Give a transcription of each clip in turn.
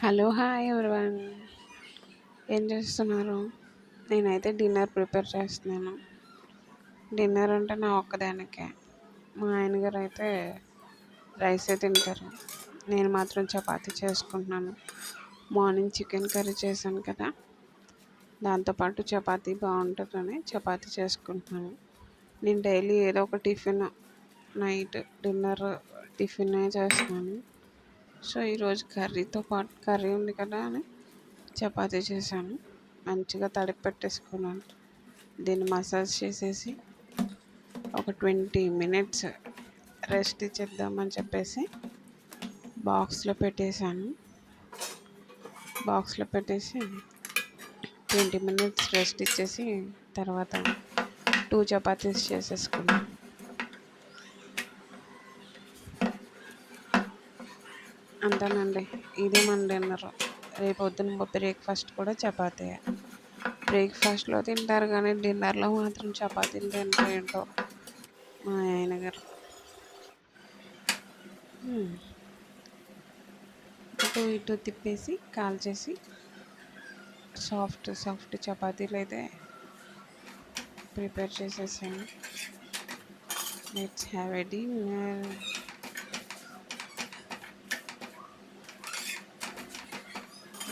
Hello hi everyone. ఏం చేస్తున్నారు? నేనైతే డిన్నర్ ప్రిపేర్ చేస్తున్నాను. డిన్నర్ అంటే నా ఒక్కదానికే. మా ఆయన గారు అయితే రైసే తింటారు. నేను మాత్రం చపాతీ చేసుకుంటున్నాను. మార్నింగ్ చికెన్ కర్రీ చేశాను కదా, దాంతోపాటు చపాతీ బాగుంటుందని చపాతీ చేసుకుంటున్నాను. నేను డైలీ ఏదో ఒక టిఫిన్, నైట్ డిన్నర్ టిఫినే చేస్తున్నాను. సో ఈరోజు కర్రీతో పాటు కర్రీ ఉంది కదా అని చపాతీ చేశాను. మంచిగా తడిపి పెట్టేసుకున్నాను. దీన్ని మసాజ్ చేసేసి ఒక 20 మినిట్స్ రెస్ట్ ఇచ్చేద్దామని చెప్పేసి బాక్స్లో పెట్టేశాను. బాక్స్లో పెట్టేసి 20 మినిట్స్ రెస్ట్ ఇచ్చేసి తర్వాత 2 చపాతీస్ చేసేసుకున్నాను. అంతేనండి, ఇది మన డిన్నర్. రేపు పొద్దున బ్రేక్ఫాస్ట్ కూడా చపాతీ. బ్రేక్ఫాస్ట్లో తింటారు కానీ డిన్నర్లో మాత్రం చపాతీలు తింటారు ఏంటో మా ఆయన గారు. అటు ఇటు తిప్పేసి కాల్చేసి సాఫ్ట్ సాఫ్ట్ చపాతీలు అయితే ప్రిపేర్ చేసేసాను. Let's have a dinner.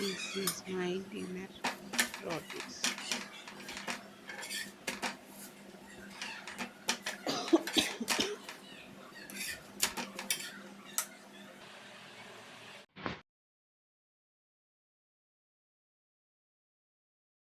This is my dinner rotis.